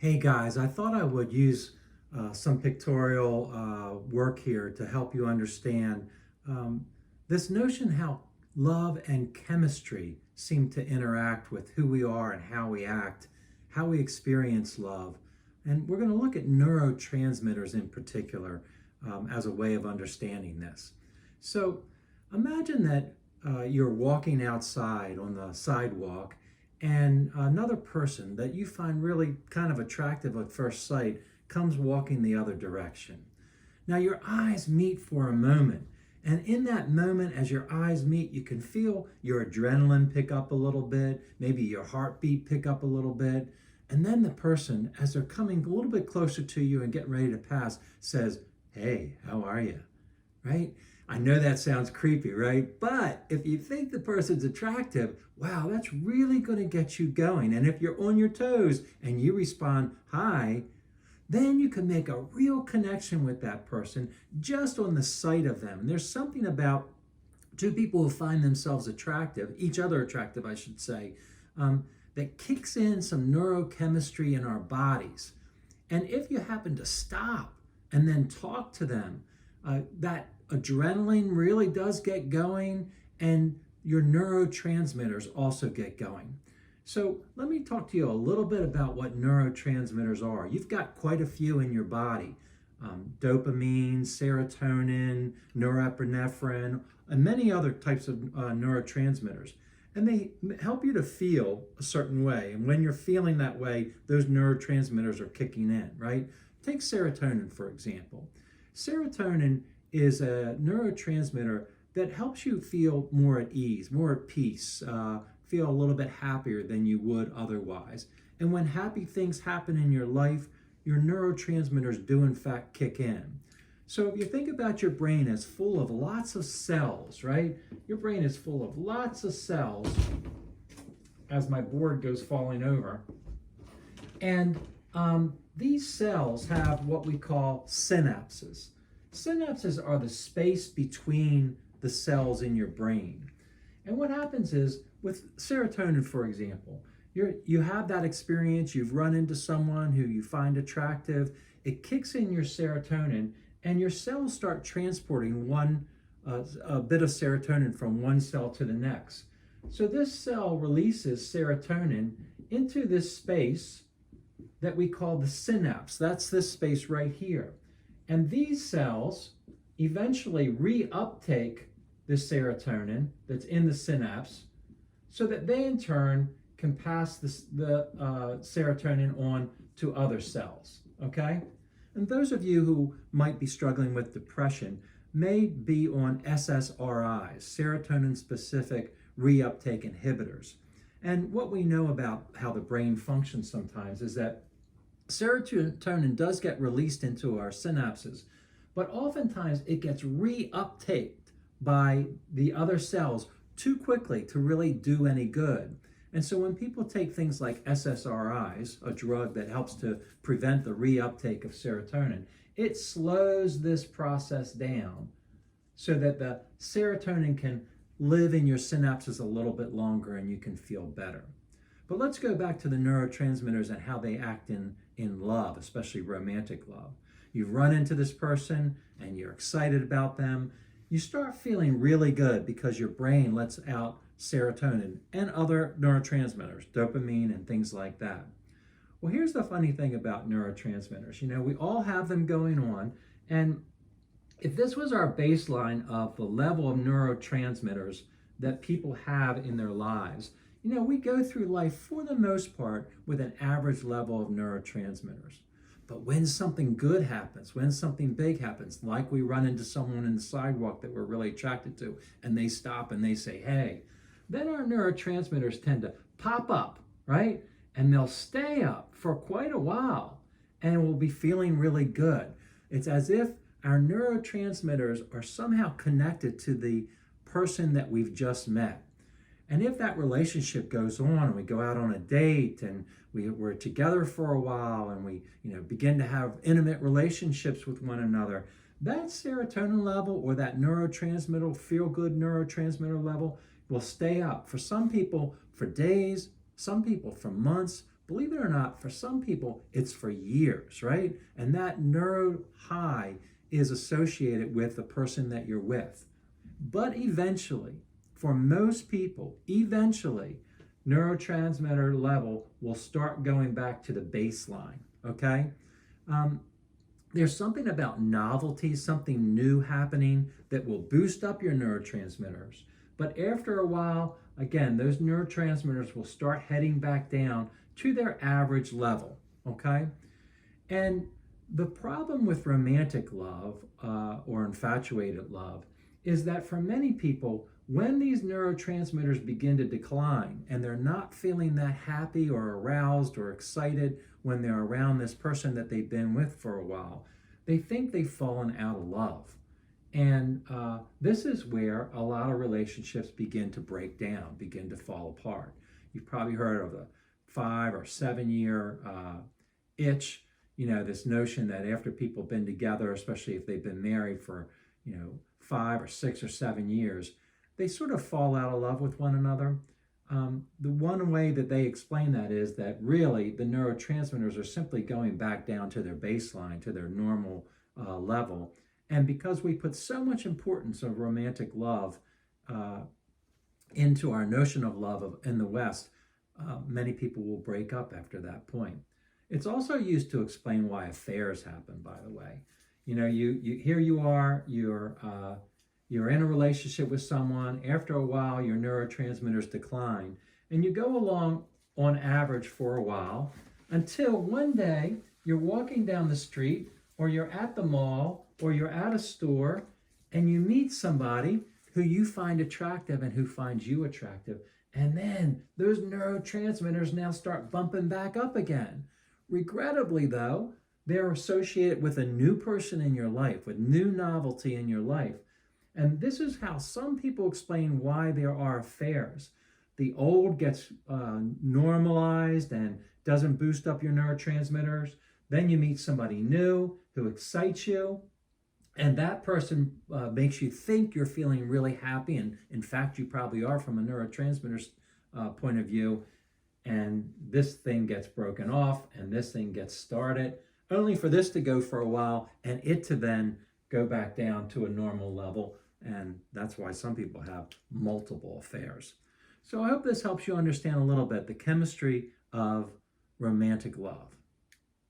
Hey guys, I thought I would use some pictorial work here to help you understand um, this notion how love and chemistry seem to interact with who we are and how we act, how we experience love. And we're going to look at neurotransmitters in particular as a way of understanding this. So imagine that you're walking outside on the sidewalk and another person that you find really kind of attractive at first sight comes walking the other direction. Now your eyes meet for a moment, and in that moment, as your eyes meet, you can feel your adrenaline pick up a little bit, maybe your heartbeat pick up a little bit, and then the person, as they're coming a little bit closer to you and getting ready to pass, says, "Hey, how are you?" Right? I know that sounds creepy, right? But if you think the person's attractive, wow, that's really going to get you going. And if you're on your toes and you respond, "Hi," then you can make a real connection with that person just on the sight of them. And there's something about two people who find themselves attractive, each other attractive, I should say, that kicks in some neurochemistry in our bodies. And if you happen to stop and then talk to them, that adrenaline really does get going, and your neurotransmitters also get going. So let me talk to you a little bit about what neurotransmitters are. You've got quite a few in your body. Dopamine, serotonin, norepinephrine, and many other types of neurotransmitters. And they help you to feel a certain way. And when you're feeling that way, those neurotransmitters are kicking in, right? Take serotonin, for example. Serotonin is a neurotransmitter that helps you feel more at ease, more at peace, feel a little bit happier than you would otherwise. And when happy things happen in your life, your neurotransmitters do in fact kick in. So if you think about your brain as full of lots of cells, right? Your brain is full of lots of cells, as my board goes falling over. And these cells have what we call synapses. Synapses are the space between the cells in your brain. And what happens is, with serotonin, for example, you have that experience, you've run into someone who you find attractive, it kicks in your serotonin, and your cells start transporting a bit of serotonin from one cell to the next. So this cell releases serotonin into this space that we call the synapse. That's this space right here. And these cells eventually reuptake the serotonin that's in the synapse so that they in turn can pass the serotonin on to other cells, okay? And those of you who might be struggling with depression may be on SSRIs, serotonin-specific reuptake inhibitors. And what we know about how the brain functions sometimes is that serotonin does get released into our synapses, but oftentimes it gets reuptaked by the other cells too quickly to really do any good. And so when people take things like SSRIs, a drug that helps to prevent the reuptake of serotonin, it slows this process down so that the serotonin can live in your synapses a little bit longer and you can feel better. But let's go back to the neurotransmitters and how they act in love, especially romantic love. You've run into this person and you're excited about them. You start feeling really good because your brain lets out serotonin and other neurotransmitters, dopamine and things like that. Well, here's the funny thing about neurotransmitters. You know, we all have them going on, and if this was our baseline of the level of neurotransmitters that people have in their lives, you know, we go through life for the most part with an average level of neurotransmitters. But when something good happens, when something big happens, like we run into someone in the sidewalk that we're really attracted to, and they stop and they say, "Hey," then our neurotransmitters tend to pop up, right? And they'll stay up for quite a while, and we'll be feeling really good. It's as if our neurotransmitters are somehow connected to the person that we've just met. And if that relationship goes on and we go out on a date and we're together for a while and we begin to have intimate relationships with one another, that serotonin level or that neurotransmitter, feel-good neurotransmitter level will stay up. For some people, for days, some people for months, believe it or not, for some people, it's for years, right? And that neuro high is associated with the person that you're with. But eventually, for most people, eventually, neurotransmitter level will start going back to the baseline, okay? Um, there's something about novelty, something new happening that will boost up your neurotransmitters. But after a while, again, those neurotransmitters will start heading back down to their average level, okay? And the problem with romantic love or infatuated love is that for many people, when these neurotransmitters begin to decline and they're not feeling that happy or aroused or excited when they're around this person that they've been with for a while, they think they've fallen out of love. And this is where a lot of relationships begin to break down, begin to fall apart. You've probably heard of the 5 or 7 year itch, this notion that after people have been together, especially if they've been married for, 5 or 6 or 7 years, they sort of fall out of love with one another. The one way that they explain that is that really the neurotransmitters are simply going back down to their baseline, to their normal level. And because we put so much importance of romantic love into our notion of love in the West, many people will break up after that point. It's also used to explain why affairs happen, by the way. Here you are, you're in a relationship with someone. After a while, your neurotransmitters decline, and you go along on average for a while until one day you're walking down the street, or you're at the mall, or you're at a store, and you meet somebody who you find attractive and who finds you attractive. And then those neurotransmitters now start bumping back up again. Regrettably, though, they're associated with a new person in your life, with new novelty in your life. And this is how some people explain why there are affairs. The old gets normalized and doesn't boost up your neurotransmitters. Then you meet somebody new who excites you, and that person makes you think you're feeling really happy. And in fact, you probably are from a neurotransmitters point of view. And this thing gets broken off and this thing gets started, only for this to go for a while and it to then go back down to a normal level. And that's why some people have multiple affairs. So I hope this helps you understand a little bit the chemistry of romantic love.